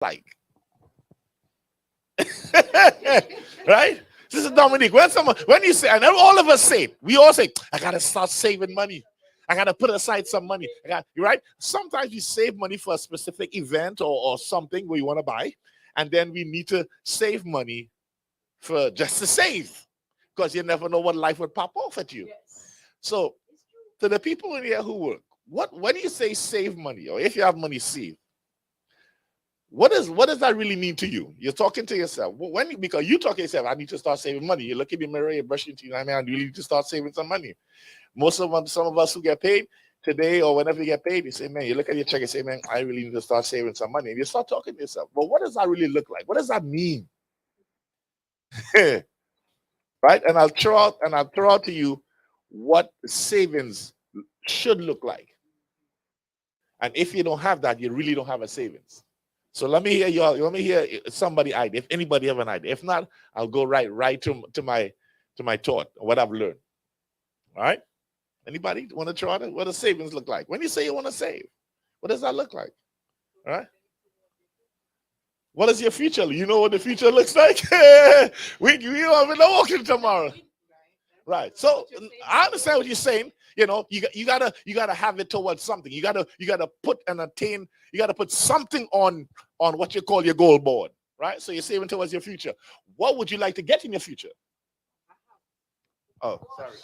like. Right? This is Dominique. When you say, and all of us say it, we all say, I gotta start saving money. I gotta put aside some money. You're right. Sometimes we save money for a specific event or something we want to buy, and then we need to save money for just to save, because you never know what life would pop off at you. So, to the people in here who work, when you say save money, or if you have money saved, what does that really mean to you? You're talking to yourself. Because you talk to yourself, I need to start saving money. You look in the mirror, you're brushing teeth, I mean, I really need to start saving some money. Some of us who get paid today or whenever you get paid, you say, man, you look at your check and say, man, I really need to start saving some money. And you start talking to yourself, but what does that really look like? What does that mean? Right? And I'll throw out to you what savings should look like. And if you don't have that, you really don't have a savings. So let me hear somebody idea. If anybody have an idea. If not, I'll go right to my thought, what I've learned. All right? Anybody want to try it? What does savings look like? When you say you want to save, what does that look like? All right? What is your future? You know what the future looks like? we don't even know walking tomorrow. Right. So I understand what you're saying. You know, you gotta have it towards something. You gotta put and attain. You gotta put something on what you call your goal board. Right. So you're saving towards your future. What would you like to get in your future? Oh, sorry.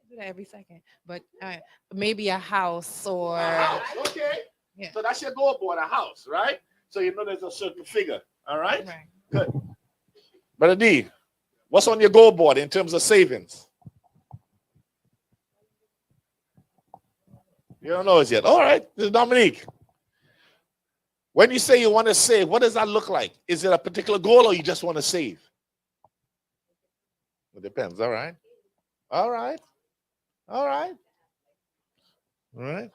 Do that every second, but maybe a house or. A house. Okay. Yeah. So that's your goal board, a house, right? So you know there's a certain figure. All right. Right. Good. Brother D, what's on your goal board in terms of savings? You don't know it yet. All right. This is Dominique. When you say you want to save, what does that look like? Is it a particular goal or you just want to save? It depends. All right. All right. All right. All right.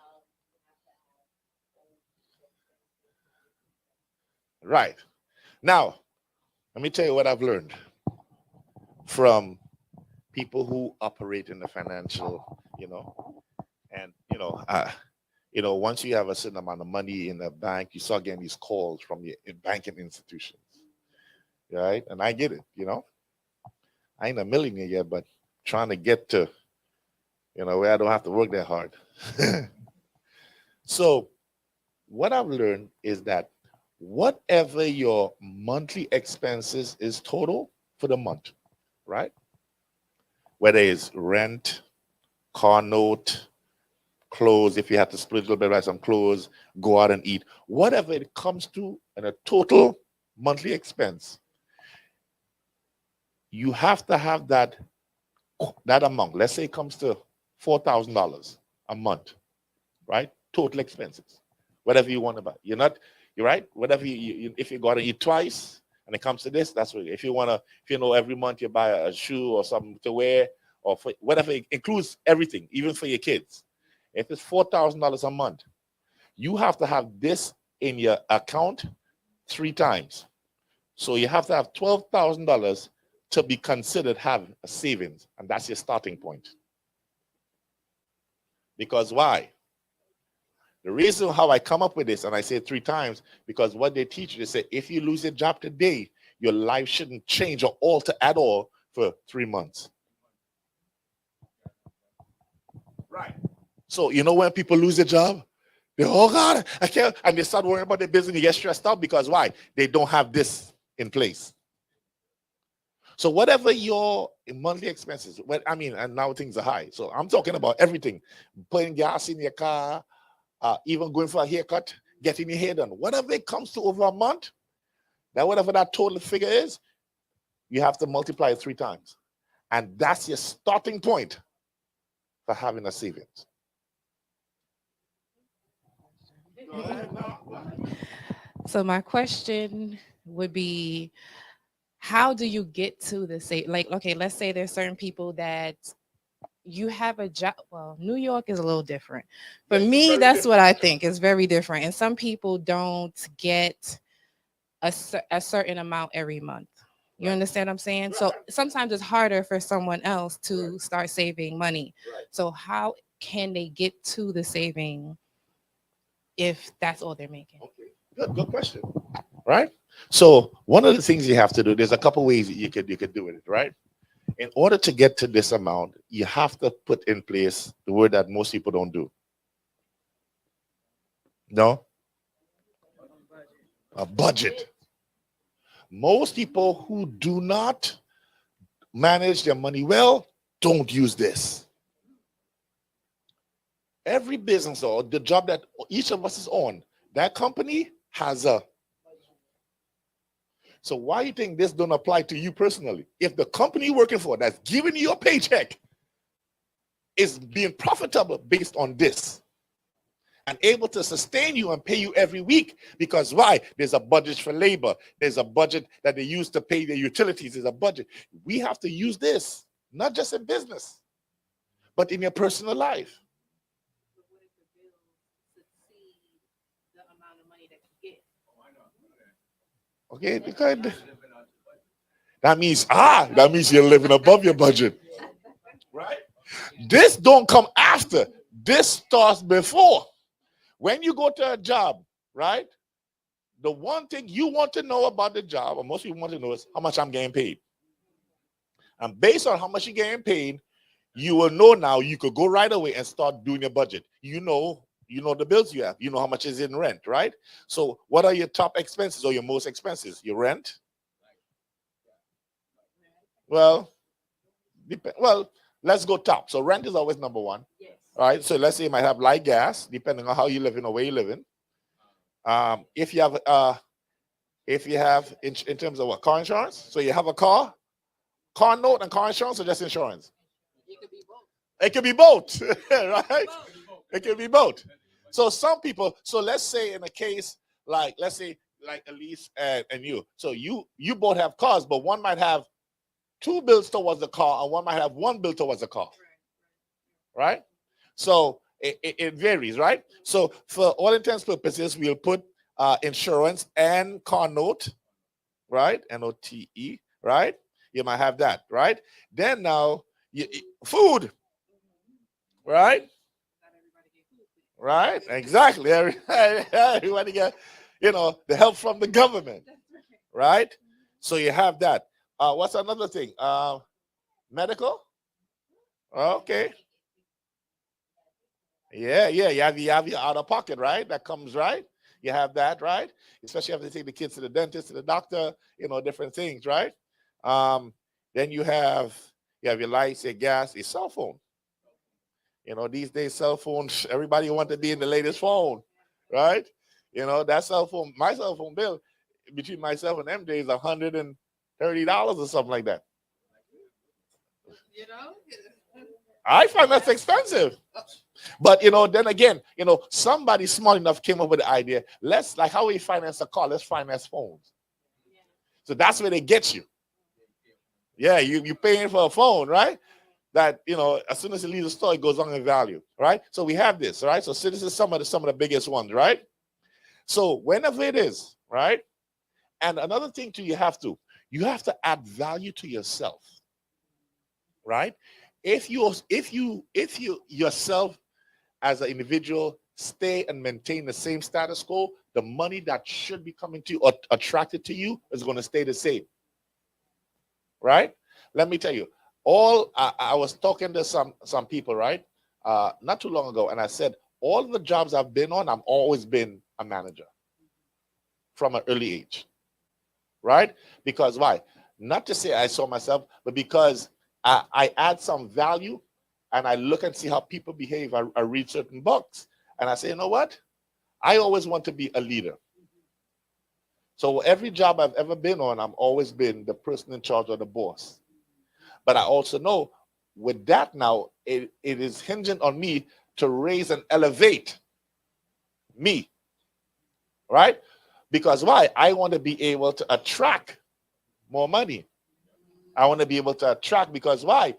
Right. Now, let me tell you what I've learned from people who operate in the financial, and once you have a certain amount of money in the bank, you start getting these calls from your banking institutions, right? And I get it, I ain't a millionaire yet, but trying to get to, where I don't have to work that hard. So what I've learned is that whatever your monthly expenses is total for the month, right? Whether it's rent, car note, clothes, if you have to split a little bit, buy some clothes, go out and eat, whatever it comes to in a total monthly expense, you have to have that amount. Let's say it comes to $4,000 a month, right? Total expenses, whatever you want to buy. You're right. Whatever if you got to eat twice, and it comes to this, that's what. If you every month you buy a shoe or something to wear, or for whatever, it includes everything, even for your kids. If it's $4,000 a month, you have to have this in your account 3 times. So you have to have $12,000 to be considered have a savings, and that's your starting point. Because why? The reason how I come up with this, and I say it 3 times, because what they teach you, they say, if you lose your job today, your life shouldn't change or alter at all for 3 months. Right. So, when people lose their job, they, oh God, I can't, and they start worrying about their business, they get stressed out, because why? They don't have this in place. So whatever your monthly expenses, and now things are high. So I'm talking about everything, putting gas in your car, even going for a haircut, getting your hair done. Whatever it comes to over a month, whatever that total figure is, you have to multiply it 3 times. And that's your starting point for having a savings. So my question would be, how do you get to the save? Like, okay, let's say there's certain people that you have a job. Well, New York is a little different. For me, that's what I think. It's very different. And some people don't get a certain amount every month. You understand what I'm saying? So sometimes it's harder for someone else to start saving money. So how can they get to the saving if that's all they're making? Okay, good question. Right? So one of the things you have to do, there's a couple ways that you could do it, right? In order to get to this amount, you have to put in place the word that most people don't do. No? A budget. Most people who do not manage their money well don't use this. Every business or the job that each of us is on, that company has a. So why you think this don't apply to you personally? If the company you're working for that's giving you a paycheck is being profitable based on this and able to sustain you and pay you every week, because why? There's a budget for labor. There's a budget that they use to pay their utilities. There's a budget. We have to use this, not just in business, but in your personal life. Okay, because that means you're living above your budget, right? This don't come after. This starts before. When you go to a job, right? The one thing you want to know about the job, or most people want to know, is how much I'm getting paid. And based on how much you're getting paid, you will know now. You could go right away and start doing your budget. You know the bills you have. You know how much is in rent, right? So what are your top expenses or your most expenses? Your rent? Well, let's go top. So rent is always number one. Yes. All right. So let's say you might have light gas, depending on how you live in or where you live in. If you have in terms of what, car insurance, so you have a car note and car insurance, or just insurance? It could be both, right? It could be both. So some people, so let's say in a case like, let's say like Elise and you, so you both have cars, but one might have 2 bills towards the car and one might have 1 bill towards the car, right? So it varies, right? So for all intents and purposes, we'll put insurance and car note, right? NOTE, right? You might have that, right? Then now, food, right? Right? Exactly. Everybody get, the help from the government, right? So you have that. What's another thing? Medical? Okay. Yeah. You have your out of pocket, right? That comes, right? You have that, right? Especially if they take the kids to the dentist, to the doctor, different things, right? Then you have your lights, your gas, your cell phone. These days, cell phones, everybody wants to be in the latest phone, right? That cell phone, my cell phone bill between myself and them days, $130 or something like that. I find that's expensive. But then again, somebody smart enough came up with the idea. Let's, like how we finance a car, let's finance phones. So that's where they get you. Yeah, you're paying for a phone, right? That as soon as it leaves the store, it goes on in value, right? So we have this, right? So this is some of the biggest ones, right? So whenever it is, right? And another thing too, you have to add value to yourself, right? If you yourself as an individual stay and maintain the same status quo, the money that should be coming to you or attracted to you is going to stay the same, right? Let me tell you. I was talking to some people, right? Not too long ago, and I said, all the jobs I've been on, I've always been a manager from an early age, right? Because why? Not to say I saw myself, but because I add some value and I look and see how people behave. I read certain books and I say, you know what? I always want to be a leader. So every job I've ever been on, I've always been the person in charge or the boss. But I also know with that now, it is hinging on me to raise and elevate me, right? Because why? I want to be able to attract more money. I want to be able to attract, because why?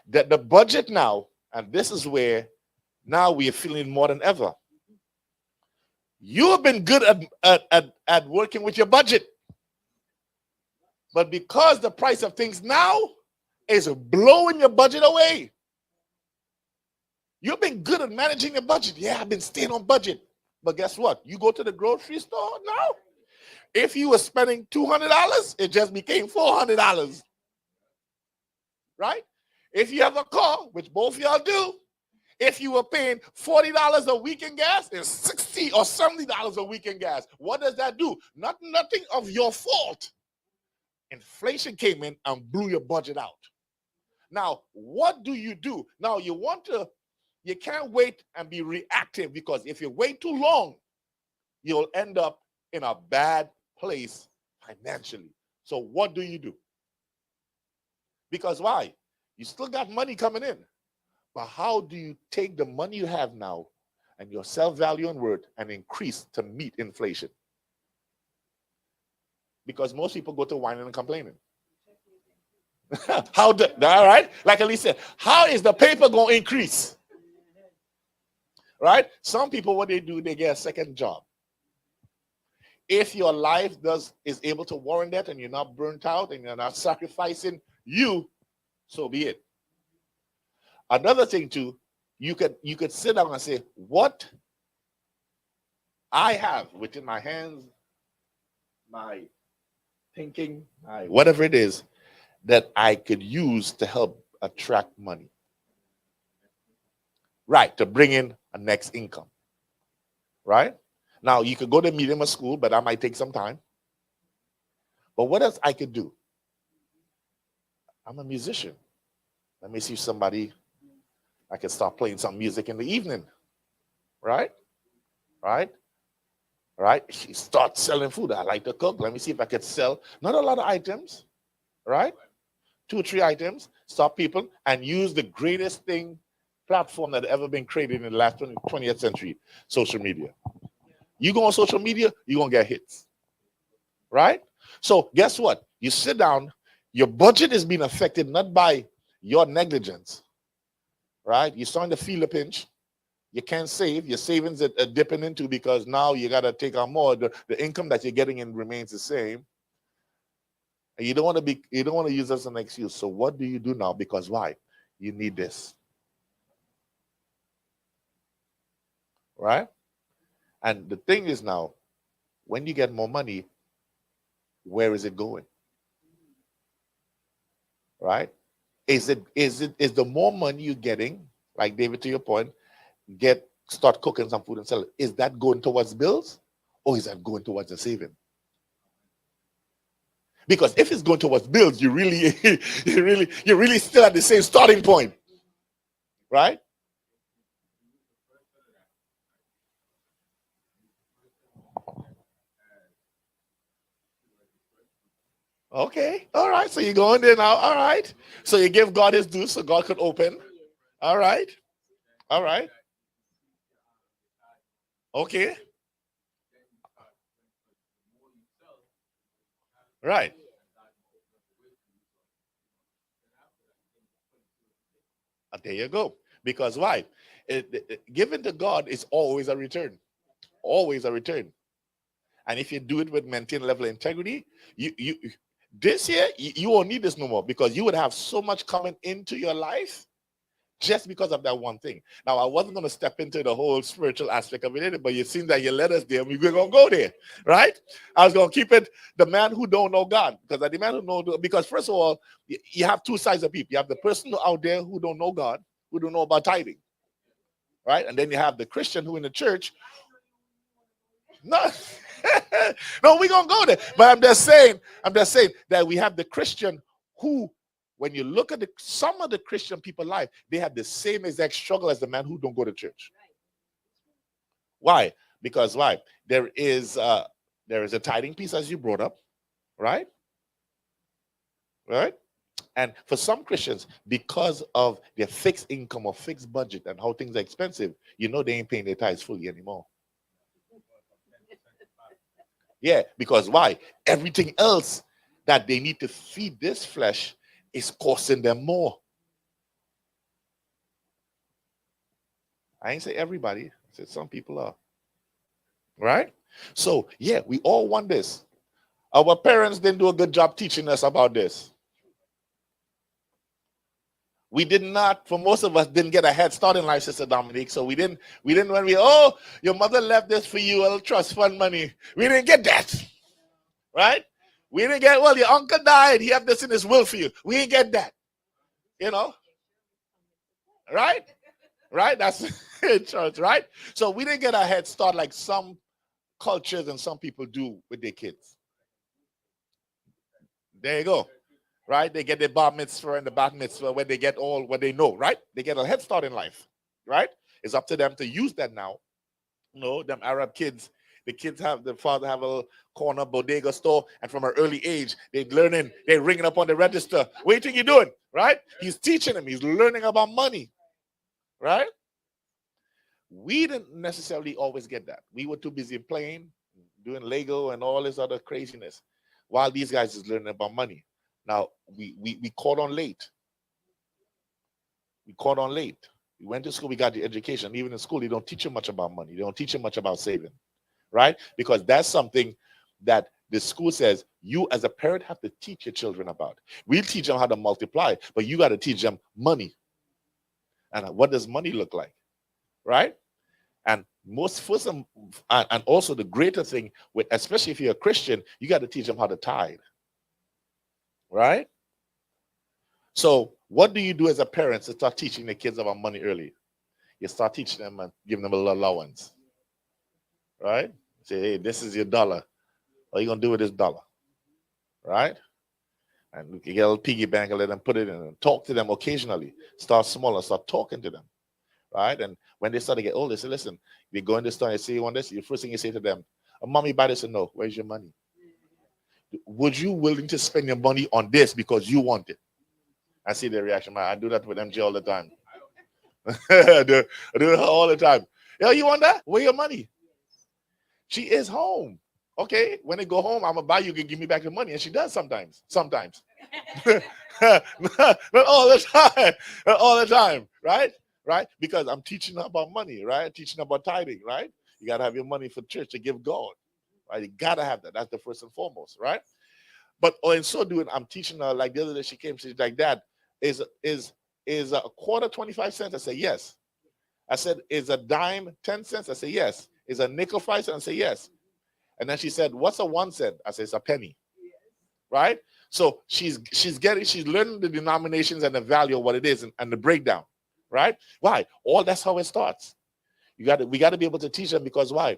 The budget now, and this is where now we are feeling more than ever. You have been good at working with your budget. But because the price of things now is blowing your budget away. You've been good at managing your budget. Yeah, I've been staying on budget. But guess what? You go to the grocery store now. If you were spending $200, it just became $400. Right? If you have a car, which both of y'all do, if you were paying $40 a week in gas, it's $60 or $70 a week in gas. What does that do? Nothing of your fault. Inflation came in and blew your budget out. Now, what do? Now, you can't wait and be reactive, because if you wait too long, you'll end up in a bad place financially. So what do? Because why? You still got money coming in. But how do you take the money you have now and your self-value and worth and increase to meet inflation? Because most people go to whining and complaining. All right? Like Elise said, how is the paper going to increase? Right? Some people, what they do, they get a second job. If your life is able to warrant that, and you're not burnt out and you're not sacrificing you, so be it. Another thing too, you could sit down and say, what I have within my hands, my thinking, my whatever it is, that I could use to help attract money. Right, to bring in a next income. Right? Now, you could go to medium school, but that might take some time. But what else I could do? I'm a musician. Let me see somebody, I can start playing some music in the evening. Right? Right? Right? She starts selling food. I like to cook. Let me see if I could sell, not a lot of items. Right? 2 or 3 items. Stop people and use the greatest platform that ever been created in the last 20th century, social media. You go on social media, you're going to get hits. Right? So guess what? You sit down, your budget is being affected not by your negligence. Right? You're starting to feel a pinch. You can't save. Your savings are dipping into, because now you got to take on more. The income that you're getting in remains the same. And you don't want to use this as an excuse. So what do you do now? Because why? You need this. Right? And the thing is now, when you get more money, where is it going? Right? Is the more money you're getting, like David, to your point, start cooking some food and sell it, is that going towards bills, or is that going towards the saving? Because if it's going towards bills, you're really still at the same starting point. Right? Okay. All right. So you're going there now. All right. So you give God his due so God could open. All right. All right. Okay. Right. There you go. Because why? Giving to God is always a return. Always a return. And if you do it with maintained level of integrity, you this year you won't need this no more, because you would have so much coming into your life just because of that one thing. Now, I wasn't going to step into the whole spiritual aspect of it, but you seem that you led us there, and we're going to go there, right? I was going to keep it the man who don't know God, because the man who know, because first of all, you have 2 sides of people. You have the person out there who don't know God, who don't know about tithing, right? And then you have the Christian who in the church. No, no, we're going to go there. But I'm just saying that we have the Christian who, when you look at some of the Christian people life, they have the same exact struggle as the man who don't go to church. Why? Because why? There is a tithing piece, as you brought up, right? Right? And for some Christians, because of their fixed income or fixed budget and how things are expensive, they ain't paying their tithes fully anymore. Yeah, because why? Everything else that they need to feed this flesh is costing them more. I ain't say everybody. I said some people are. Right? So, yeah, we all want this. Our parents didn't do a good job teaching us about this. We did not, for most of us, didn't get a head start in life, Sister Dominique. So we didn't when your mother left this for you, a little trust fund money. We didn't get that. Right? We didn't get, well, your uncle died. He had this in his will for you. We didn't get that. You know? Right? Right? That's in church, right? So we didn't get a head start like some cultures and some people do with their kids. There you go. Right? They get their bar mitzvah and the bat mitzvah when they get all what they know, right? They get a head start in life, right? It's up to them to use that now. You know, them Arab kids, the father have a corner bodega store, and from an early age, they're learning, they're ringing up on the register. What do you think you're doing, right? He's teaching them, he's learning about money, right? We didn't necessarily always get that. We were too busy playing, doing Lego and all this other craziness, while these guys is learning about money. Now, we caught on late. We caught on late. We went to school, we got the education. Even in school, they don't teach you much about money. They don't teach you much about saving, right? Because that's something that the school says you as a parent have to teach your children about. We'll teach them how to multiply, but you got to teach them money. And what does money look like, right? And and also the greater thing, with especially if you're a Christian, you got to teach them how to tithe. Right? So what do you do as a parent to start teaching the kids about money early? You start teaching them and giving them a little allowance. Right? Say, hey, this is your dollar. What are you going to do with this dollar? Right? And you can get a little piggy bank and let them put it in and talk to them occasionally. Start small and start talking to them. Right? And when they start to get older, say, listen, you go in the store and say you want this, the first thing you say to them, mommy, buy this, and no, where's your money? Would you willing to spend your money on this because you want it? I see their reaction. Man, I do that with MJ all the time. I do it all the time. Yo, you want that? Where your money? She is home. Okay, when they go home, I'm gonna buy you. Can give me back the money, and she does sometimes. Sometimes, not all the time. Not all the time, right? Right? Because I'm teaching her about money, right? Teaching her about tithing, right? You gotta have your money for church to give God. Right? You gotta have that. That's the first and foremost, right? But in so doing, I'm teaching her. Like the other day, she came. She's like, "Dad, is a quarter 25 cents?" I say, "Yes." I said, "Is a dime 10 cents?" I say, "Yes." Is a nickel 5 cents? I say, "Yes." And then she said, "What's a 1 cent?" I say, "It's a penny." Right? So she's learning the denominations and the value of what it is and the breakdown. Right? Why? That's how it starts. We got to be able to teach them, because why?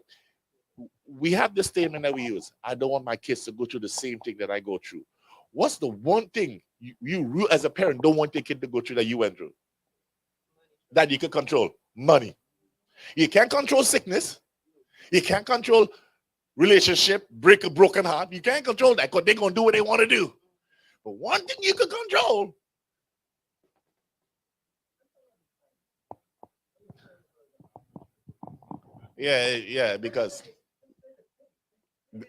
We have this statement that we use. I don't want my kids to go through the same thing that I go through. What's the one thing you as a parent don't want your kid to go through that you went through? That you can control? Money. You can't control sickness. You can't control relationship, break a broken heart. You can't control that because they're going to do what they want to do. But one thing you can control. Yeah, because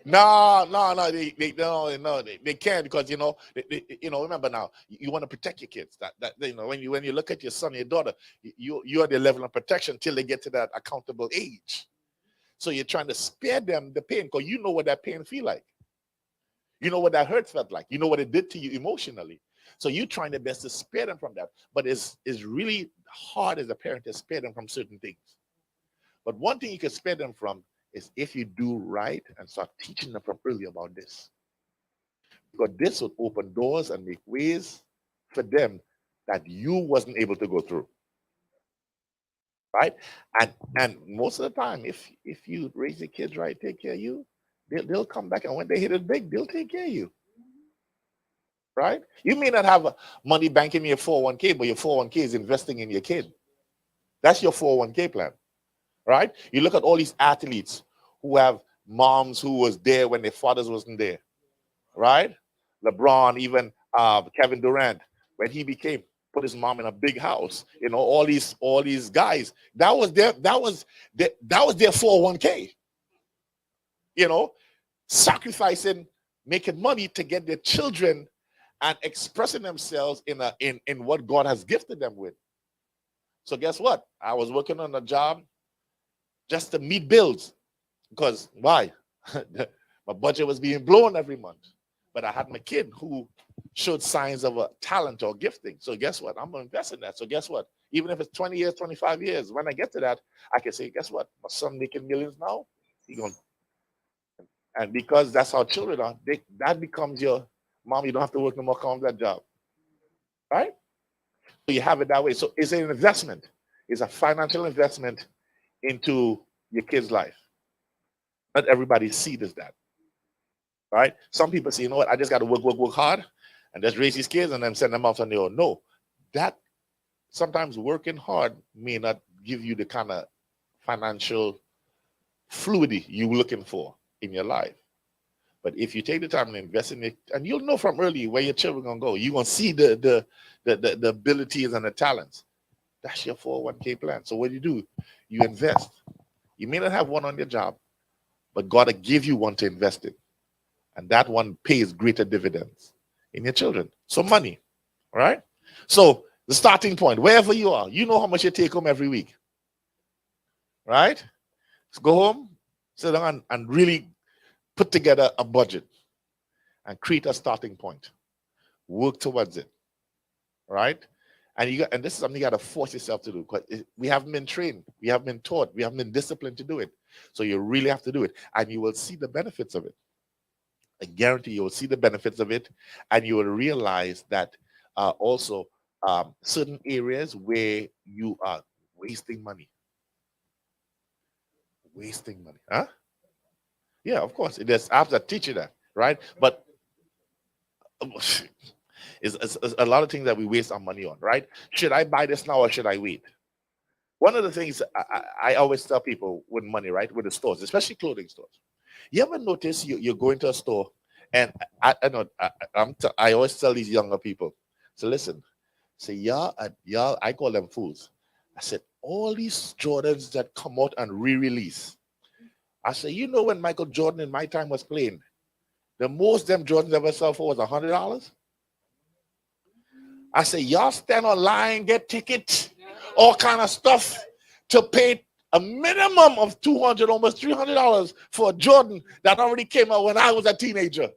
no, they can't, because remember now, you want to protect your kids. That when you look at your son, your daughter, you are their level of protection till they get to that accountable age. So you're trying to spare them the pain, because you know what that pain feel like. You know what that hurt felt like. You know what it did to you emotionally. So you're trying the best to spare them from that. But it's really hard as a parent to spare them from certain things. But one thing you can spare them from is if you do right and start teaching them from early about this. Because this would open doors and make ways for them that you wasn't able to go through. Right? And most of the time, if you raise your kids right, take care of you, they'll come back, and when they hit it big, they'll take care of you. Right? You may not have money banking in your 401k, but your 401k is investing in your kid. That's your 401k plan. Right? You look at all these athletes who have moms who was there when their fathers wasn't there. Right? LeBron, even Kevin Durant, when he put his mom in a big house, all these guys, that was their 401k. Sacrificing, making money to get their children and expressing themselves in what God has gifted them with. So guess what? I was working on a job just to meet bills, because why? My budget was being blown every month. but I had my kid who showed signs of a talent or gifting. So guess what? I'm going to invest in that. So guess what? Even if it's 20 years, 25 years, when I get to that, I can say, guess what? My son making millions now. He going, and because that's how children are, that becomes your mom. You don't have to work no more. Come that job, right? So you have it that way. So it's an investment. It's a financial investment into your kid's life. Not everybody sees that, right? Some people say, you know what? I just got to work hard, and just raise these kids and then send them out on their own. No, that sometimes working hard may not give you the kind of financial fluidity you're looking for in your life. But if you take the time and invest in it, and you'll know from early where your children gonna go, you're gonna see the abilities and the talents. That's your 401k plan. So what do? You invest. You may not have one on your job, but God will give you one to invest in. And that one pays greater dividends in your children. So money, right? So the starting point, wherever you are, you know how much you take home every week, right? So go home, sit down and really put together a budget and create a starting point. Work towards it, right? And this is something you got to force yourself to do, because we haven't been trained, we haven't been taught, we haven't been disciplined to do it. So you really have to do it, and you will see the benefits of it. I guarantee you will see the benefits of it, and you will realize that also certain areas where you are wasting money. Huh? Yeah, of course. There's apps that teach you that, right? But it's a lot of things that we waste our money on, right? Should I buy this now or should I wait? One of the things I always tell people with money, right, with the stores, especially clothing stores. You ever notice you're going to a store, and I know I always tell these younger people, so listen, say y'all, I call them fools. I said, all these Jordans that come out and re-release. I said, you know, when Michael Jordan in my time was playing, the most them Jordans ever sold for was $100. I say, y'all stand online, get tickets, all kind of stuff to pay a minimum of $200, almost $300 for a Jordan that already came out when I was a teenager.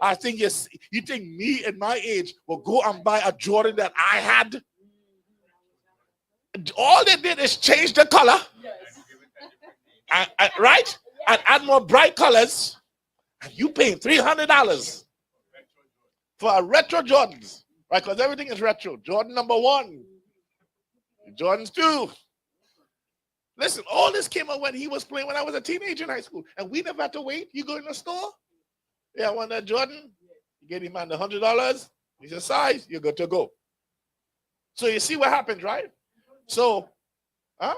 I think you think me at my age will go and buy a Jordan that I had? All they did is change the color, right? And add more bright colors. And you paying $300 for a retro Jordans, right? Because everything is retro. Jordan number 1, Jordans 2. Listen, all this came out when he was playing when I was a teenager in high school. And we never had to wait. You go in the store, yeah, I want that Jordan. You get him on the $100. He's your size, you're good to go. So you see what happens, right? So, I'm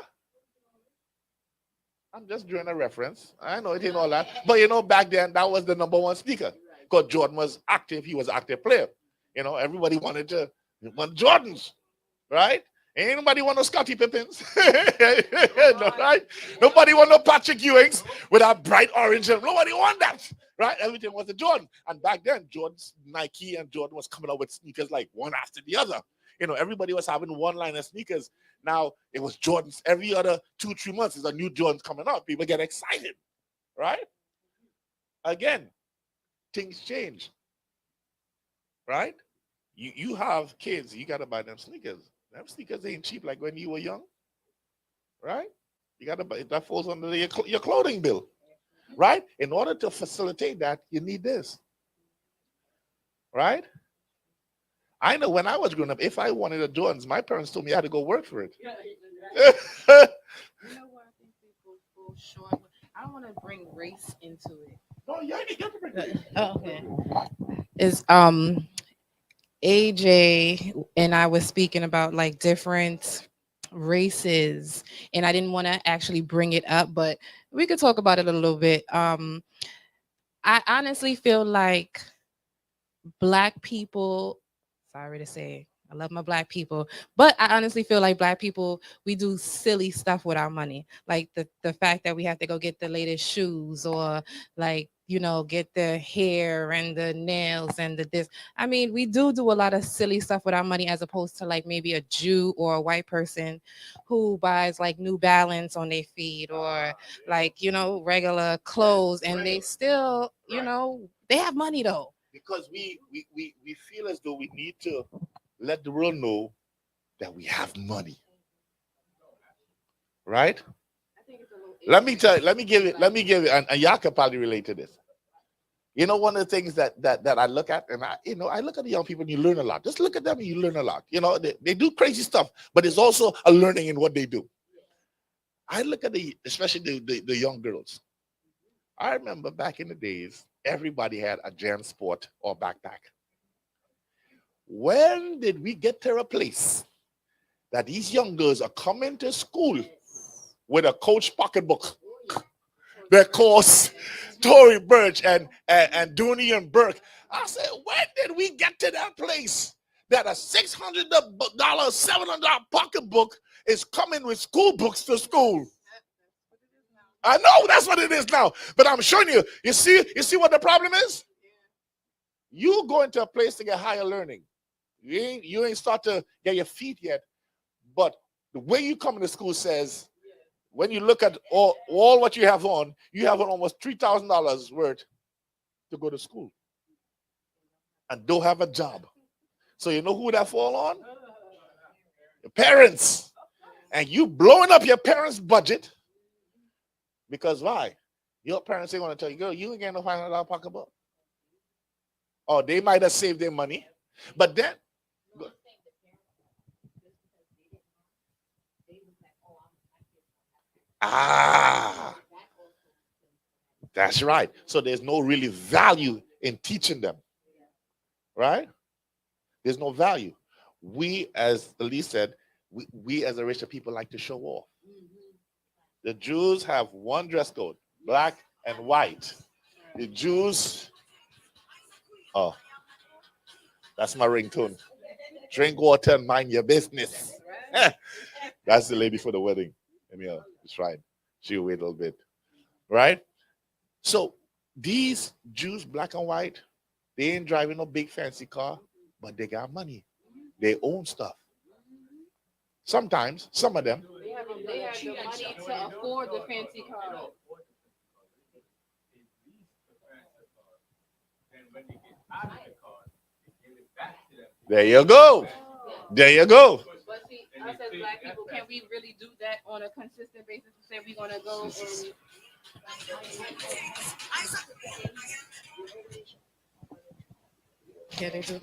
just drawing a reference. I know it ain't all that. But, back then, that was the number 1 speaker. Because Jordan was active. He was an active player. Everybody want Jordans, right? Ain't nobody want no Scottie Pippins. No, right? Nobody want no Patrick Ewings with a bright orange. Nobody want that, right? Everything was a Jordan. And back then, Jordan's Nike and Jordan was coming out with sneakers like one after the other. Everybody was having one line of sneakers. Now it was Jordans. Every other 2-3 months, there's a new Jordans coming out. People get excited, right? Again, things change, right? You have kids, you got to buy them sneakers. Them sneakers ain't cheap like when you were young, right? You got to buy, that falls under your clothing bill, right? In order to facilitate that, you need this, right? I know when I was growing up, if I wanted a Jordans, my parents told me I had to go work for it. You know what? I think people fall short. I don't want to bring race into it. No, you ain't got to bring race. Oh, okay. Is AJ and I was speaking about like different races, and I didn't want to actually bring it up, but we could talk about it a little bit. I honestly feel like Black people, sorry to say, I love my Black people, but I honestly feel like Black people, we do silly stuff with our money. Like the fact that we have to go get the latest shoes, or like, get the hair and the nails and the this. I mean, we do a lot of silly stuff with our money, as opposed to like maybe a Jew or a white person who buys like New Balance on their feet, or like, regular clothes, and they still, they have money though. because we feel as though we need to let the world know that we have money, right? Let me give it, and y'all can probably relate to this. You know, one of the things that I look at, and I look at the young people and you learn a lot. Just look at them and you learn a lot. You know, they do crazy stuff, but it's also a learning in what they do. I look at especially the young girls. I remember back in the days, everybody had a Jan Sport or backpack. When did we get to a place that these young girls are coming to school with a Coach pocketbook? Their course, Tory Burch and Dooney and Burke. I said, when did we get to that place that a $600, $700 pocketbook is coming with school books to school? I know that's what it is now, but I'm showing you. You see what the problem is? You go into a place to get higher learning. You ain't start to get your feet yet, but the way you come into school says, when you look at all what you have on almost $3,000 worth to go to school and don't have a job. So you know who that fall on? Your parents. And you blowing up your parents' budget because why? Your parents ain't going to tell you, girl, you ain't getting no $500 pocketbook. Or they might have saved their money, but then that's right. So there's no really value in teaching them, right? There's no value. We, as Elise said, we as a race of people like to show off. The Jews have one dress code, black and white. The Jews, oh, that's my ringtone. Drink water and mind your business. That's the lady for the wedding. Anyhow, it's right. She'll wait a little bit. Right? So these Jews, black and white, they ain't driving no big fancy car, but they got money. They own stuff. Sometimes, some of them. They have the money to afford the fancy car. There you go. There you go. But see, us as black people, can we really do that on a consistent basis to say we're going to go and... Yeah, they do.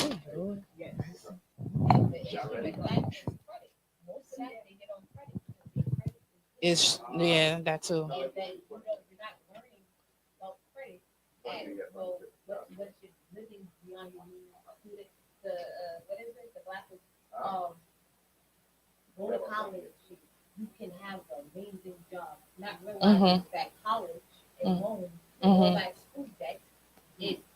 It's, yeah, that too. Go to college, you can have an amazing job. Not realizing that college and loan and all that school debt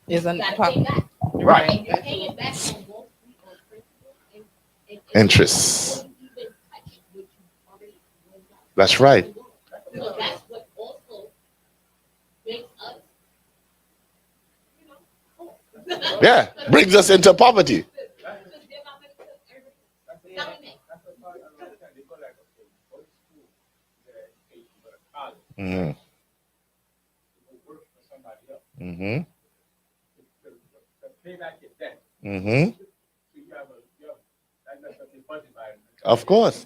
is gotta pay back. Right. And you're paying back on both on principal and interest. That's right. So that's what also makes us, Yeah, brings us into poverty. Mm-hmm. Mm-hmm. Mm-hmm. Of course.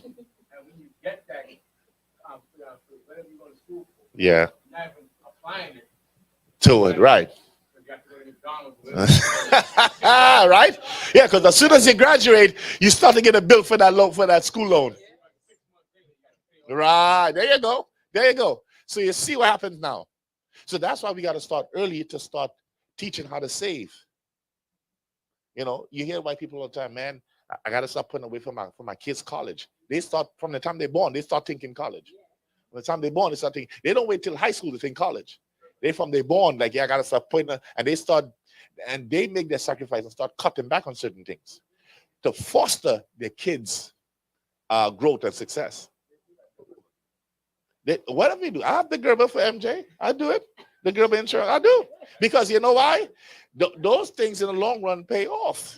Yeah. To it, right. Right? Yeah, because as soon as you graduate, you start to get a bill for that loan, for that school loan. Right. There you go. There you go. So you see what happens now. So that's why we got to start early to start teaching how to save. You know, you hear white people all the time, man, I got to start putting away for my kids' college. They start from the time they're born, they start thinking college. From the time they're born, they start thinking. They don't wait till high school to think college. They from they're born, like, yeah, I got to start putting, and they start, and they make their sacrifice and start cutting back on certain things to foster their kids' growth and success. Whatever you do, I have the Gerber for MJ. I do it. The Gerber insurance, I do. Because you know why? Those things in the long run pay off.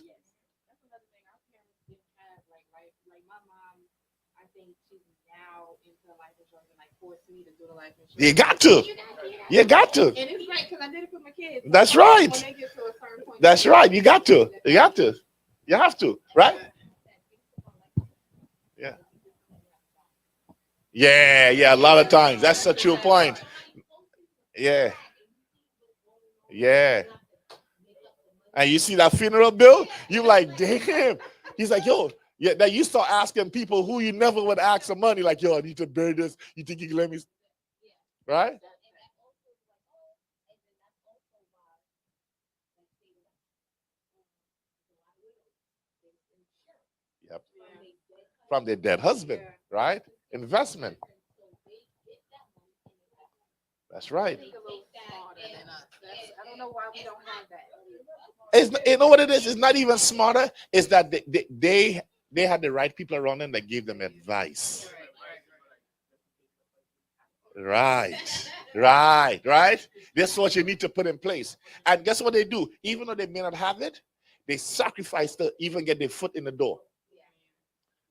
That's another thing. Our parents didn't have, like my mom, I think she's now into life insurance and like forced me to do the life insurance. You got to. You got to. And it's right because I did it for my kids. That's right. When they get to a certain point That's right. You got to. You got to. You have to. Right? Yeah. Yeah. Yeah. A lot of times. That's such a point. Yeah. Yeah. And you see that funeral bill, you like, damn. He's like, yo, yeah. Then you start asking people who you never would ask for money, like, yo, I need to bury this. You think you can let me? Right? Yep. From their dead husband, right? Investment. That's right. I don't know why we don't have that. It's, you know what it is? It's not even smarter. It's that they had the right people around them that gave them advice. Right, right. This is what you need to put in place. And guess what they do? Even though they may not have it, they sacrifice to even get their foot in the door.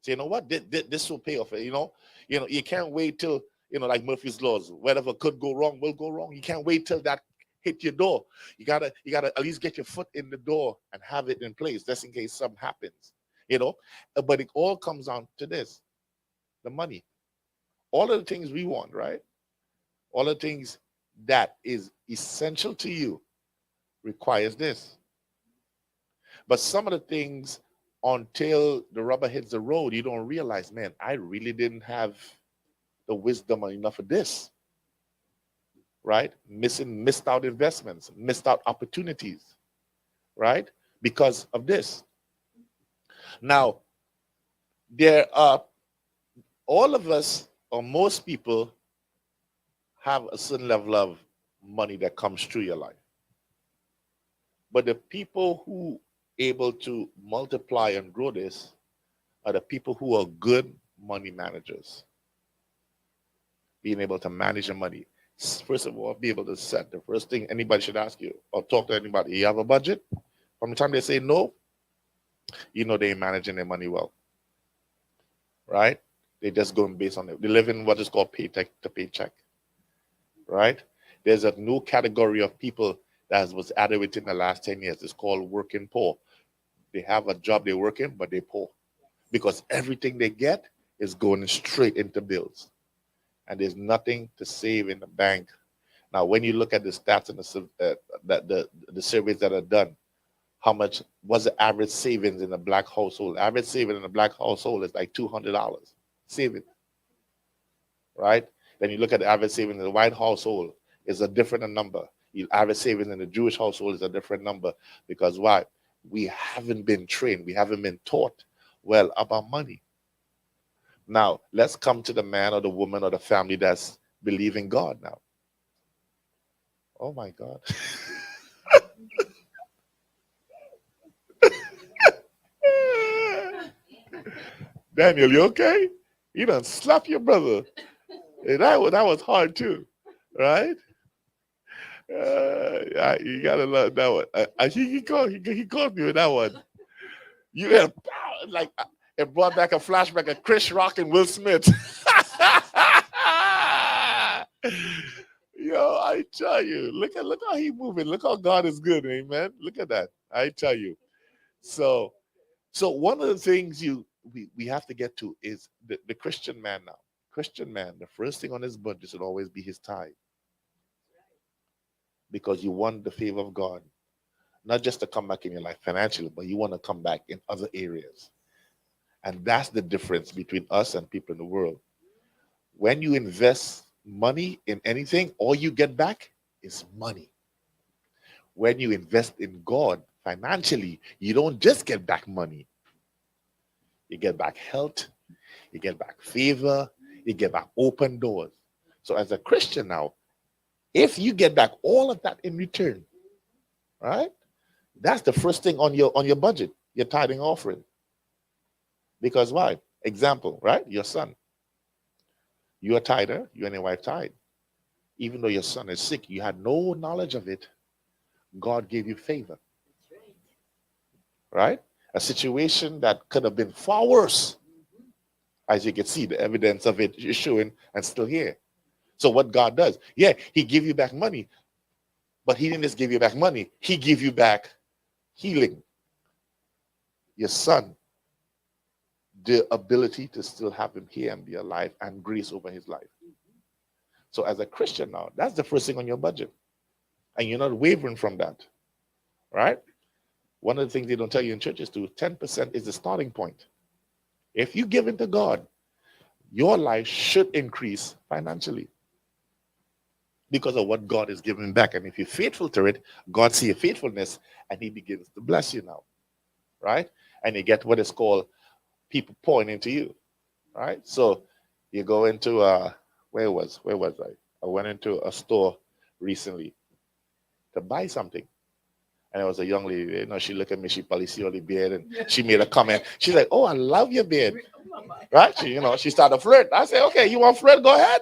So you know what? This will pay off. You can't wait till like Murphy's laws. Whatever could go wrong will go wrong. You can't wait till that hit your door. You gotta at least get your foot in the door and have it in place just in case something happens. But it all comes down to this: the money. All of the things we want, right? All the things that is essential to you requires this. But some of the things, until the rubber hits the road, you don't realize, man, I really didn't have the wisdom enough of this. Right? Missed out investments, missed out opportunities, right? Because of this. Now, there are, all of us, or most people, have a certain level of money that comes through your life. But the people who able to multiply and grow this are the people who are good money managers. Being able to manage your money. First of all, be able to set. The first thing anybody should ask you or talk to anybody, you have a budget? From the time they say no, they ain't managing their money well. Right? They just going based on it. They live in what is called paycheck to paycheck. Right? There's a new category of people that was added within the last 10 years. It's called working poor. They have a job they're working, but they're poor. Because everything they get is going straight into bills. And there's nothing to save in the bank. Now, when you look at the stats and the surveys that are done, how much was the average savings in a black household? Average saving in a black household is like $200 saving. Right? Then you look at the average savings in the white household, is a different number. The average savings in the Jewish household is a different number. Because why? We haven't been trained. We haven't been taught well about money. Now, let's come to the man or the woman or the family that's believing God now. Oh my God. Daniel, you okay? You done slap your brother. And that was hard too, right? You gotta love that one. He called me with that one. You had like it brought back a flashback of Chris Rock and Will Smith. Yo, I tell you, look how he moving. Look how God is good, amen. Look at that. I tell you. So one of the things we have to get to is the Christian man now. Christian man, the first thing on his budget should always be his tithe. Because you want the favor of God, not just to come back in your life financially, but you want to come back in other areas. And that's the difference between us and people in the world. When you invest money in anything, all you get back is money. When you invest in God financially, you don't just get back money. You get back health, you get back favor, you get back open doors. So as a Christian now, if you get back all of that in return, right? That's the first thing on your budget, your tithing offering. Because why? Example, right? Your son. You're a tither, you and your wife tithe. Even though your son is sick, you had no knowledge of it. God gave you favor. Right? A situation that could have been far worse. As you can see, the evidence of it is showing and still here. So what God does, yeah, he give you back money, but he didn't just give you back money. He give you back healing your son the ability to still have him here and be alive and grace over his life. So as a Christian now, that's the first thing on your budget. And you're not wavering from that, right? One of the things they don't tell you in churches too, 10% is the starting point. If you give into God, your life should increase financially because of what God is giving back. And if you're faithful to it, God sees your faithfulness and he begins to bless you now, right? And you get what is called people pouring into you, right? So you go into, where was I? I went into a store recently to buy something. And it was a young lady, you know, she looked at me, she probably see all the beard, and she made a comment. She's like, oh, I love your beard. Right? She, you know, she started to flirt. I said, okay, you want to flirt? Go ahead.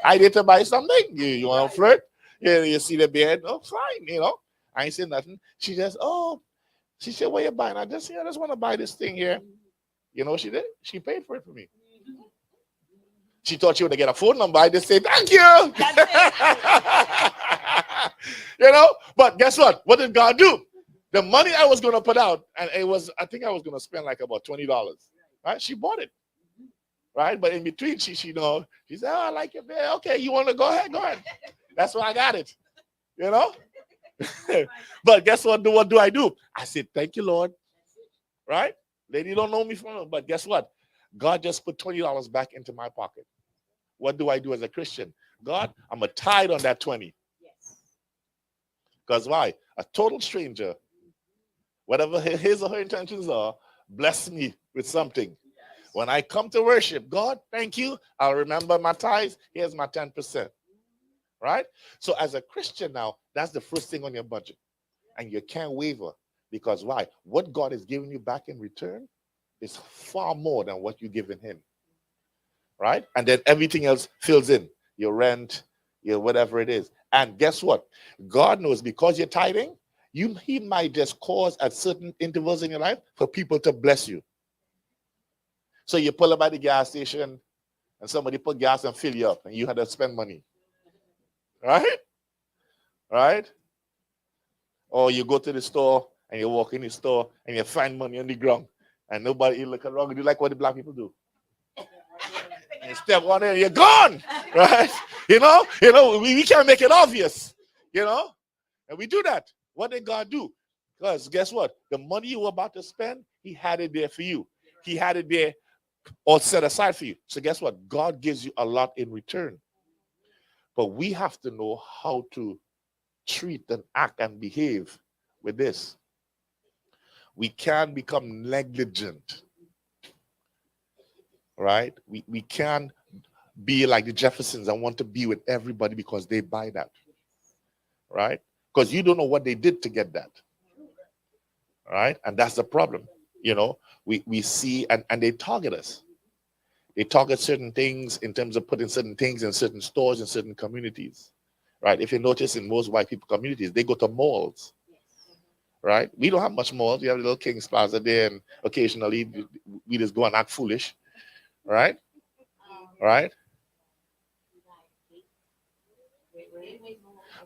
I need to buy something. You want to flirt? You see the beard? Oh, fine, you know. I ain't saying nothing. She just, oh, she said, what you buying? I just want to buy this thing here. You know what she did? She paid for it for me. She thought she would get a phone number. I just said, thank you. You know, but guess what? What did God do? The money I was going to put out, and it was, I think I was going to spend like about $20, right? She bought it, right? But in between, she know, she said, oh, I like your beard. Okay, you want to go ahead? Go ahead. That's why I got it, you know? But guess what? What do? I said, thank you, Lord, right? Lady don't know me from, but guess what? God just put $20 back into my pocket. What do I do as a Christian? God, I'm a tithe on that 20. Because why? A total stranger, whatever his or her intentions are, bless me with something. When I come to worship, God, thank you. I'll remember my tithes. Here's my 10%. Right? So as a Christian now, that's the first thing on your budget. And you can't waver. Because why? What God is giving you back in return is far more than what you're giving him. Right? And then everything else fills in. Your rent, your whatever it is. And guess what? God knows because you're tithing, he might just cause at certain intervals in your life for people to bless you. So you pull up at the gas station and somebody put gas and fill you up and you had to spend money. Right? Right? Or you go to the store and you walk in the store and you find money on the ground and nobody, you look around and do like what the black people do. And you step on it and you're gone. Right? You know, we can't make it obvious. You know? And we do that. What did God do? Because guess what? The money you were about to spend, he had it there for you. He had it there all set aside for you. So guess what? God gives you a lot in return. But we have to know how to treat and act and behave with this. We can't become negligent. Right? We can't be like the Jeffersons and want to be with everybody because they buy that. Right? Because you don't know what they did to get that. Right? And that's the problem. You know, we see and they target us. They target certain things in terms of putting certain things in certain stores in certain communities. Right? If you notice in most white people communities, they go to malls. Right? We don't have much malls. We have a little King's Plaza there, and occasionally we just go and act foolish. Right? Right?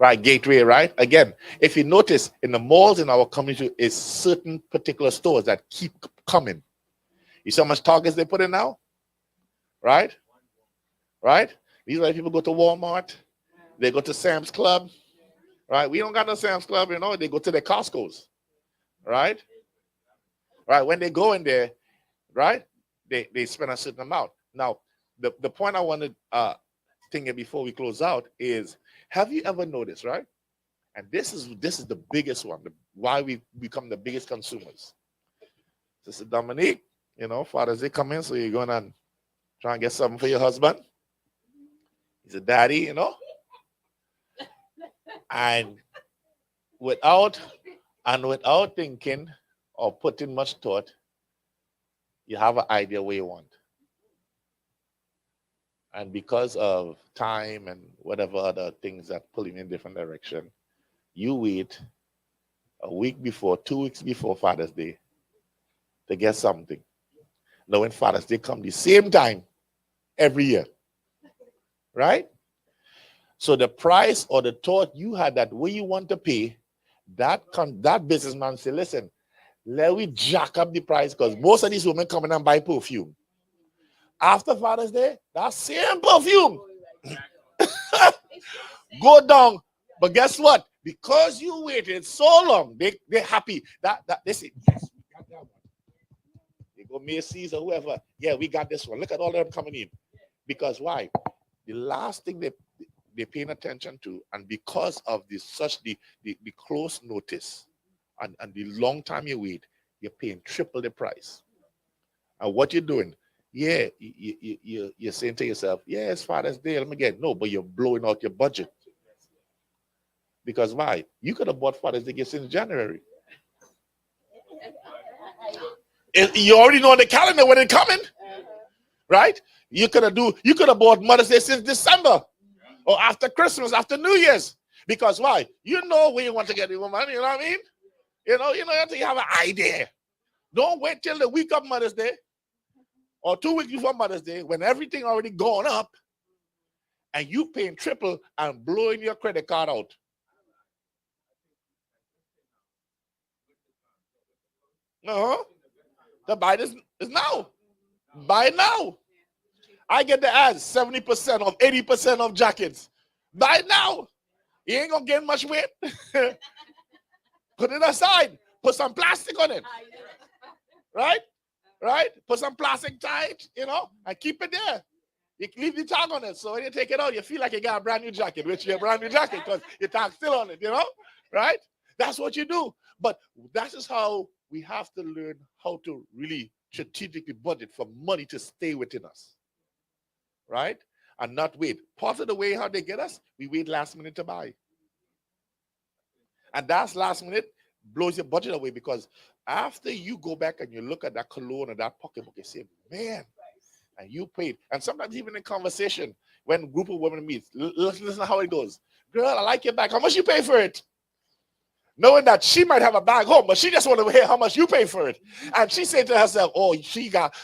Right, Gateway, right? Again, if you notice in the malls in our community is certain particular stores that keep coming. You see how much targets they put in now? Right? Right? These white people go to Walmart. They go to Sam's Club. Right? We don't got no Sam's Club, you know. They go to the Costco's. Right? Right? When they go in there, right, they spend a certain amount. Now, the point I wanted thinking before we close out is, have you ever noticed, right? And this is the biggest one, why we become the biggest consumers. Sister Dominique, you know, Father's Day come in, so you're going to try and get something for your husband. He's a daddy, you know. And without thinking or putting much thought, you have an idea where you want. And because of time and whatever other things that pull in different direction, you wait a week before, 2 weeks before Father's Day to get something. Now when Father's Day comes the same time every year, right? So the price or the thought you had that what you want to pay that businessman say, listen, let we jack up the price because most of these women come in and buy perfume. After Father's Day, that same perfume go down. But guess what? Because you waited so long, they're happy that they say, yes, we got that one. They go Macy's or whoever. Yeah, we got this one. Look at all of them coming in. Because why? The last thing they're paying attention to, and because of the close notice and the long time you wait, you're paying triple the price. And what you're doing, yeah, you're saying to yourself, yeah, it's Father's Day, let me get no, but you're blowing out your budget. Because why? You could have bought Father's Day gifts in January. You already know on the calendar when it's coming, right? You could have bought Mother's Day since December or after Christmas, after New Year's. Because why? You know where you want to get the woman, you know what I mean? You know, you have an idea. Don't wait till the week of Mother's Day or 2 weeks before Mother's Day when everything already gone up and you paying triple and blowing your credit card out. No, the buy this is now. Buy it now. I get the ads 70% off, 80% off jackets. Buy it now. You ain't gonna gain much weight. Put it aside. Put some plastic on it. Right? Right? Put some plastic tight, and keep it there. You leave the tag on it. So when you take it out, you feel like you got a brand new jacket, which is a brand new jacket because your tag's still on it, Right? That's what you do. But that is how we have to learn how to really strategically budget for money to stay within us. Right? And not wait. Part of the way how they get us, we wait last minute to buy. And that's last minute blows your budget away because after you go back and you look at that cologne or that pocketbook, you say, man, and you paid. And sometimes even in conversation, when a group of women meets, listen to how it goes. Girl, I like your bag. How much you pay for it? Knowing that she might have a bag home, but she just want to hear how much you pay for it. And she said to herself, oh, she got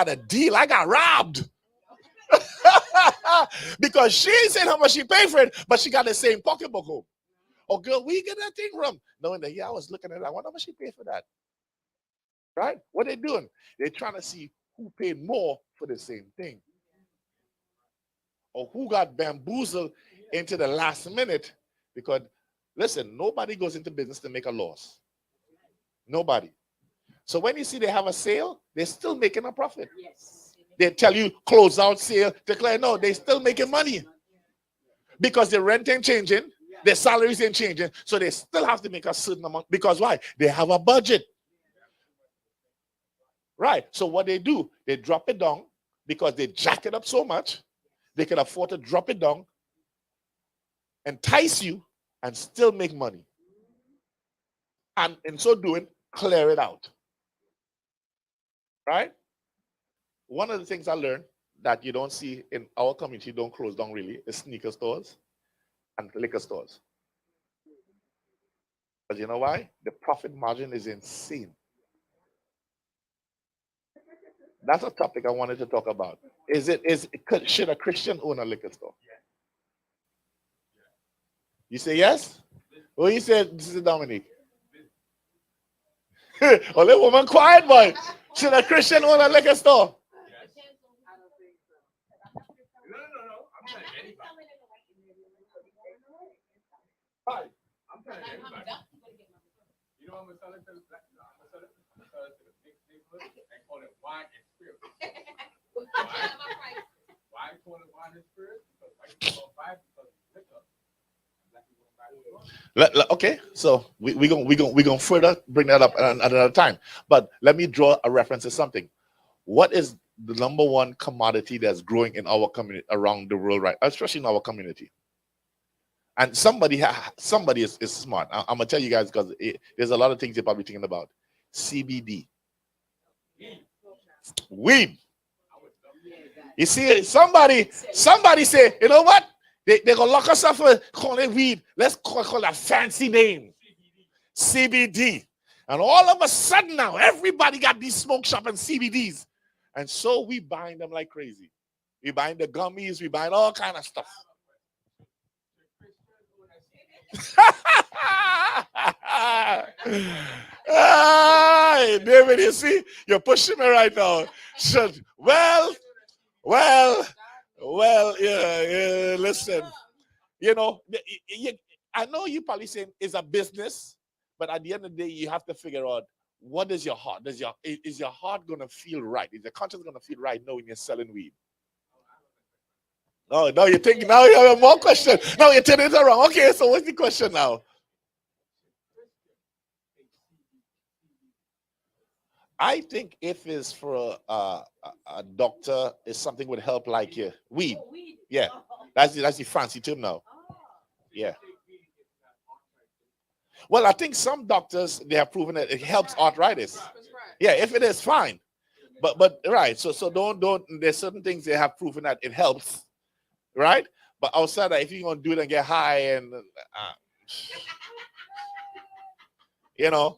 a deal. I got robbed. Because she ain't saying how much she paid for it, but she got the same pocketbook home. Oh, girl, where you get that thing from? Knowing that, yeah, I was looking at it. I wonder how much she paid for that. Right? What they doing? They're trying to see who paid more for the same thing. Or who got bamboozled into the last minute. Because, listen, nobody goes into business to make a loss. Nobody. So when you see they have a sale, they're still making a profit. Yes. They tell you close out sale, declare no, they're still making money. Because the rent ain't changing, their salaries ain't changing, so they still have to make a certain amount. Because why? They have a budget. Right. So what they do, they drop it down because they jack it up so much, they can afford to drop it down, entice you, and still make money. And in so doing, clear it out. Right? One of the things I learned that you don't see in our community, don't close down really, is sneaker stores and liquor stores. But you know why? The profit margin is insane. That's a topic I wanted to talk about. Should a Christian own a liquor store? You say yes? Well, you said this is Dominic. Oh, that woman quiet, boy. Should a Christian own a liquor store? I'm telling anybody. I'm telling everybody. You know what I'm gonna tell it to the black? I'm gonna tell it to the big neighborhood and call it wine and spirit. Why call it wine and spirit? Because white people don't buy it because it's liquor. Black people don't buy it. Okay, so we gonna further bring that up at another time. But let me draw a reference to something. What is the number one commodity that's growing in our community around the world, right? Especially in our community. And somebody is smart. I'm gonna tell you guys because there's a lot of things you're probably thinking about. CBD, weed. You see, somebody say, you know what? They're gonna lock us up for calling it weed. Let's call a fancy name, CBD. And all of a sudden now, everybody got these smoke shop and CBDs. And so we buying them like crazy. We buying the gummies, we buying all kind of stuff. Hey, David, you see, you're pushing me right now. Should, well, yeah, listen, you know, I know you probably saying it's a business, but at the end of the day, you have to figure out what is your heart. Is your heart gonna feel right? Is your conscience gonna feel right knowing you're selling weed? No, now you think now you have more question. Now you're turning it around. Okay, so what's the question now? I think if it's for a doctor, it's something would help like weed. Yeah, that's the fancy term now. Yeah. Well, I think some doctors they have proven that it helps arthritis. Yeah, if it is fine, but right. So don't. There's certain things they have proven that it helps, right? But outside that, if you're gonna do it and get high and you know,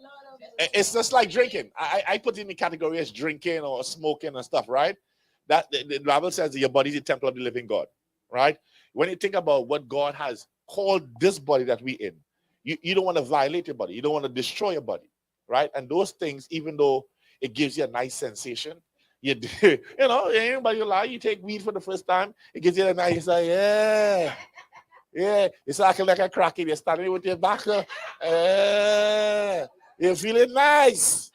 it's just like drinking. I put in the category as drinking or smoking and stuff, right? That the Bible says that your body is the temple of the living God, right? When you think about what God has called this body that we in, you don't want to violate your body. You don't want to destroy your body, right? And those things, even though it gives you a nice sensation, you know, anybody lie, you take weed for the first time, it gives you a nice, yeah. Yeah, it's acting like a cracky. You're standing with your back. You're feeling nice,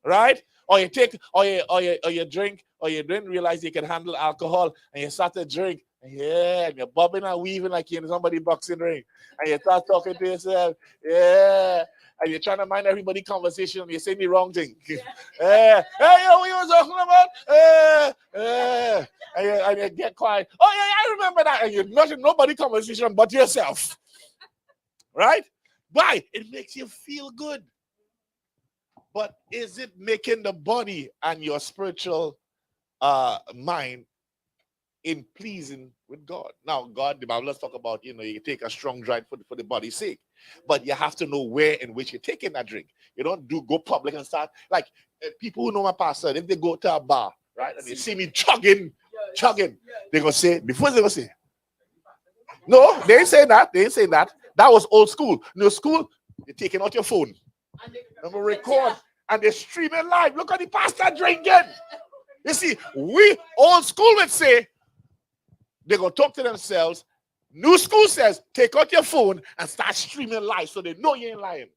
right? Or you take, or you drink, or you didn't realize you can handle alcohol, and you start to drink. Yeah, and you're bobbing and weaving like you're in somebody's boxing ring, and you start talking to yourself. Yeah, and you're trying to mind everybody's conversation, and you're saying the wrong thing. Yeah, hey, yo, what you was talking about? And you get quiet. Oh yeah, I remember that. And you're not in nobody conversation but yourself, right? Why? It makes you feel good. But is it making the body and your spiritual mind in pleasing with God? Now, God, the Bible, let's talk about, you take a strong drink for the body's sake. But you have to know where in which you're taking that drink. You don't go public and start, like, people who know my pastor, if they go to a bar, right, and they see me chugging, they're going to say, before they're going to say, no, they ain't saying that. They ain't saying that. That was old school. New school, you're taking out your phone. I'm going to record. And they're streaming live. Look at the pastor drinking. You see, we old school would say they're going to talk to themselves. New school says take out your phone and start streaming live so they know you ain't lying.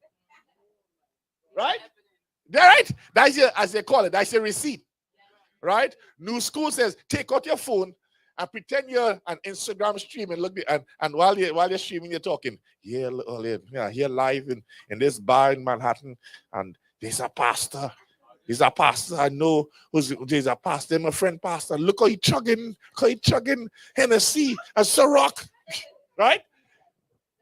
Right? Right? That's your, as they call it, that's your receipt. Right? New school says take out your phone and pretend you're an Instagram stream and and while you're streaming, you're talking. Here live in this bar in Manhattan, and there's a pastor. He's a pastor. I know there's a pastor, my friend pastor. Look how he chugging Hennessy and Ciroc. Right?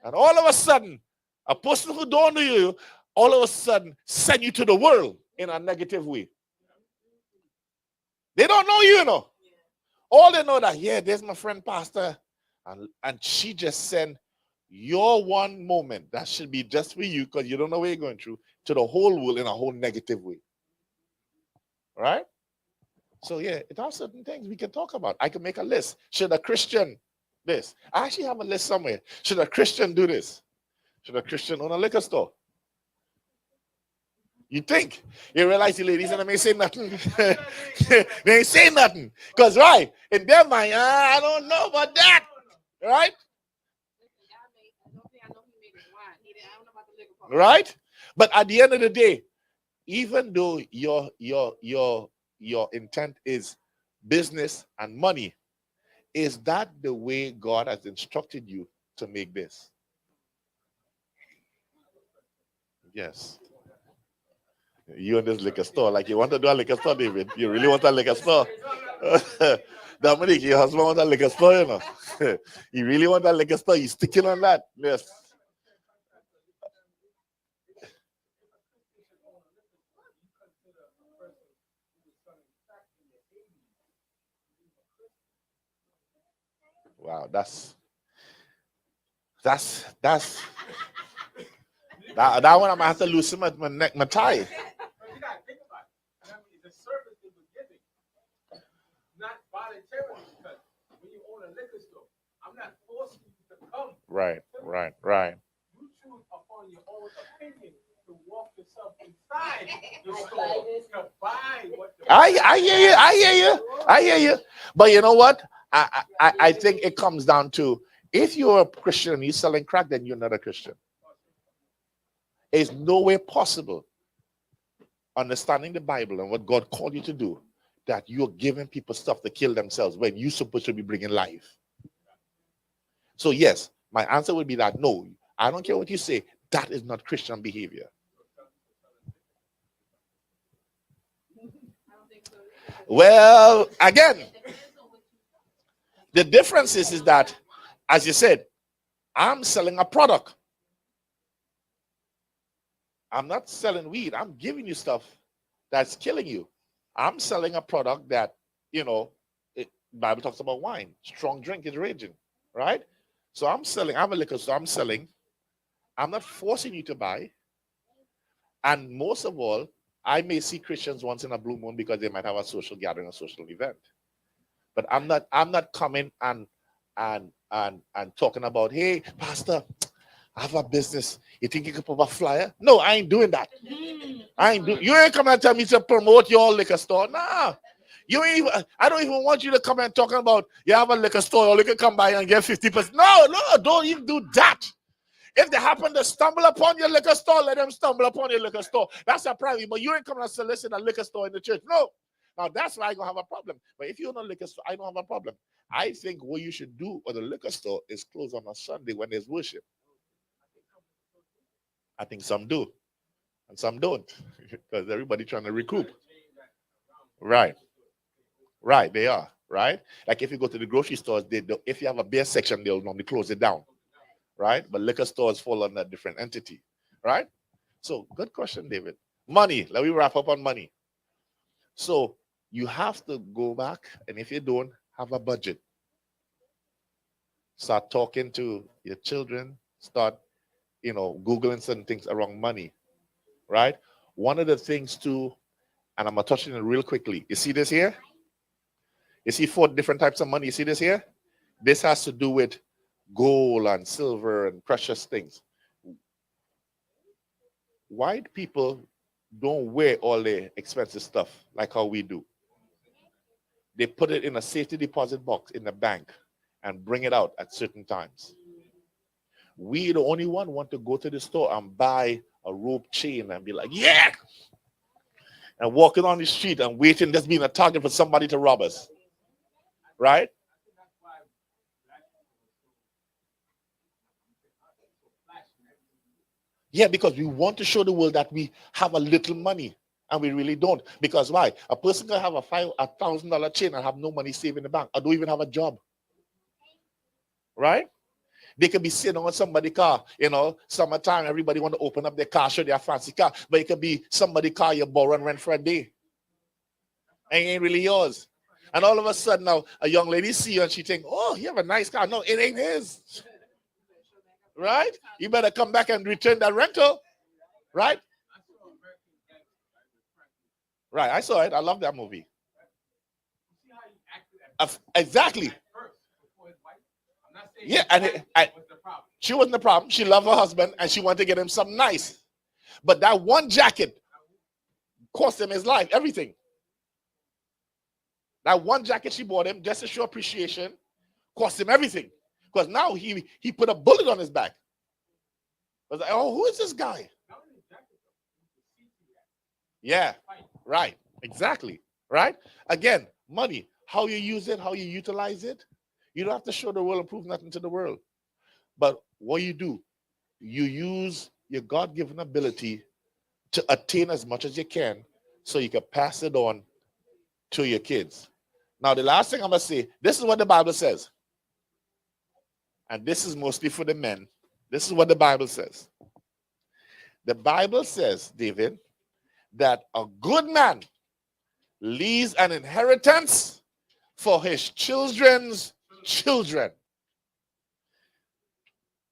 And all of a sudden, a person who don't know you, all of a sudden send you to the world in a negative way. They don't know you, All they know that, there's my friend pastor. And she just sent your one moment that should be just for you because you don't know what you're going through to the whole world in a whole negative way. Right? So it are certain things we can talk about. I can make a list. Should a Christian this? I actually have a list somewhere. Should a Christian do this? Should a Christian own a liquor store? You think? You realize the ladies and they ain't say nothing. They ain't say nothing. Because right, in their mind, I don't know about that. Right? Right? But at the end of the day, even though your intent is business and money, is that the way God has instructed you to make this? Yes. You in this liquor store, like you want to do a liquor store, David. You really want a liquor store? Dominic, your husband wants a liquor store, You really want a liquor store? You sticking on that? Yes. Wow, that one. I'm gonna have to loosen my neck, my tie. The service they were giving, not voluntarily, because when you own a liquor store, I'm not forcing you to come. Right. You choose upon your own opinion to outside the store to buy what the I hear you. I hear you. I hear you. But you know what? I think it comes down to, if you're a Christian and you're selling crack, then you're not a Christian. It's no way possible, understanding the Bible and what God called you to do, that you're giving people stuff to kill themselves when you're supposed to be bringing life. So yes, my answer would be that no, I don't care what you say. That is not Christian behavior. Well, again, the difference is that, as you said, I'm selling a product. I'm not selling weed. I'm giving you stuff that's killing you. I'm selling a product that, Bible talks about wine. Strong drink is raging, right? So I'm selling, I have a liquor store, I'm selling. I'm not forcing you to buy. And most of all, I may see Christians once in a blue moon because they might have a social gathering, a social event. But I'm not coming and talking about, hey, Pastor, I have a business. You think you can put a flyer? No, I ain't doing that. You ain't coming and tell me to promote your liquor store. Nah. I don't even want you to come and talking about you have a liquor store, or you can come by and get 50%. No, don't even do that. If they happen to stumble upon your liquor store, let them stumble upon your liquor store. That's a private, but you ain't coming to solicit a liquor store in the church. No. Now that's why I gonna have a problem. But if you're not a liquor store, I don't have a problem. I think what you should do at the liquor store is close on a Sunday when there's worship. I think some do, and some don't, because everybody trying to recoup. Right, they are, right? Like if you go to the grocery stores, if you have a beer section, they'll normally close it down, right? But liquor stores fall under a different entity, right? So good question, David. Money, let me wrap up on money. So you have to go back, and if you don't, have a budget. Start talking to your children, start Googling certain things around money, right? One of the things too, and I'm going to touch on it real quickly. You see this here? You see 4 different types of money. You see this here? This has to do with gold and silver and precious things. White people don't wear all the expensive stuff like how we do. They put it in a safety deposit box in the bank and bring it out at certain times. We the only one want to go to the store and buy a rope chain and be like, yeah, and walking on the street and waiting, just being a target for somebody to rob us, right? Yeah, because we want to show the world that we have a little money, and we really don't. Because why? A person can have a $1,000 chain and have no money saved in the bank, or don't even have a job, right? They could be sitting on somebody's car, summertime, everybody want to open up their car, show their fancy car, but it could be somebody's car you borrow and rent for a day. And it ain't really yours. And all of a sudden now, a young lady see you and she think, oh, you have a nice car. No, it ain't his. Right? You better come back and return that rental. Right? Right, I saw it. I love that movie. Exactly. Yeah, and she wasn't the problem. She loved her husband and she wanted to get him something nice. But that one jacket cost him his life, everything. That one jacket she bought him just to show appreciation cost him everything. Because now he put a bullet on his back. I was like, oh, who is this guy? Yeah, right. Exactly. Right? Again, money. How you use it, how you utilize it. You don't have to show the world and prove nothing to the world. But what you do, you use your God-given ability to attain as much as you can so you can pass it on to your kids. Now, the last thing I'm going to say, this is what the Bible says. And this is mostly for the men. This is what the Bible says. The Bible says, David, that a good man leaves an inheritance for his children's children.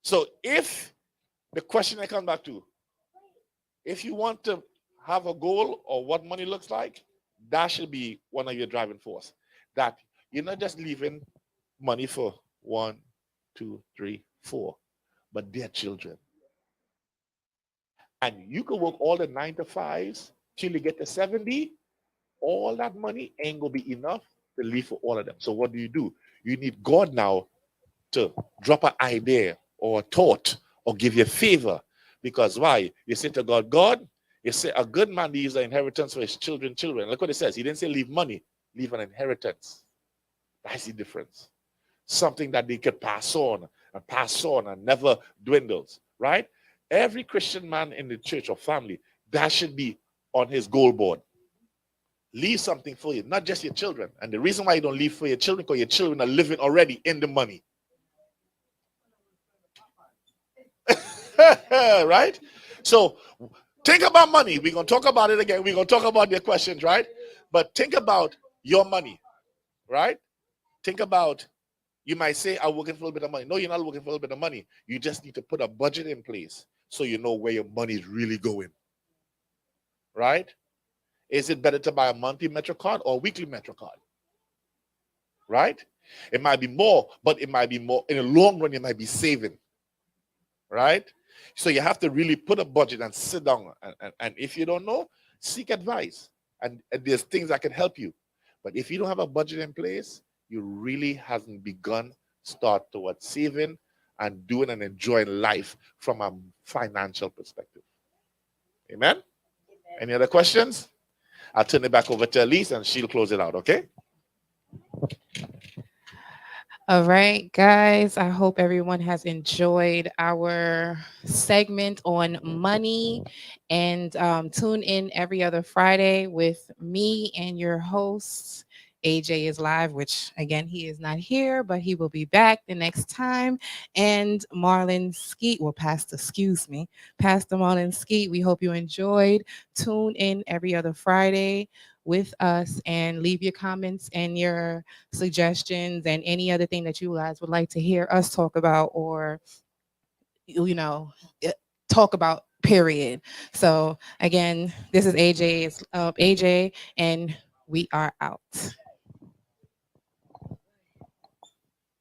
So if the question I come back to, if you want to have a goal or what money looks like, that should be one of your driving force. That you're not just leaving money for 1, 2, 3, 4, but their children. And you can work all the 9 to 5s till you get to 70. All that money ain't gonna be enough to live for all of them. So what do? You need God now to drop an idea or a thought or give you a favor. Because why? You say to God, God, you say a good man leaves an inheritance for his children. Look what it says. He didn't say leave money, leave an inheritance. That's the difference. Something that they could pass on and never dwindles, right? Every Christian man in the church or family, that should be on his goal board. Leave something for you, not just your children. And the reason why you don't leave for your children, because your children are living already in the money. Right? So think about money. We're going to talk about it again. We're going to talk about your questions, right? But think about your money, right? Think about, you might say, I'm working for a little bit of money. No, you're not working for a little bit of money. You just need to put a budget in place so you know where your money is really going, right? Is it better to buy a monthly Metro card or a weekly Metro card? Right? It might be more, but it might be more. In the long run, you might be saving. Right? So you have to really put a budget and sit down. And if you don't know, seek advice. And there's things that can help you. But if you don't have a budget in place, you really hasn't begun start towards saving and doing and enjoying life from a financial perspective. Amen? Any other questions? I'll turn it back over to Elise and she'll close it out, okay? All right, guys. I hope everyone has enjoyed our segment on money. And tune in every other Friday with me and your hosts. AJ is live, which again, he is not here, but he will be back the next time. And Marlon Skeet, well, Pastor Marlon Skeet, we hope you enjoyed. Tune in every other Friday with us and leave your comments and your suggestions and any other thing that you guys would like to hear us talk about or, talk about, period. So again, this is AJ, and we are out.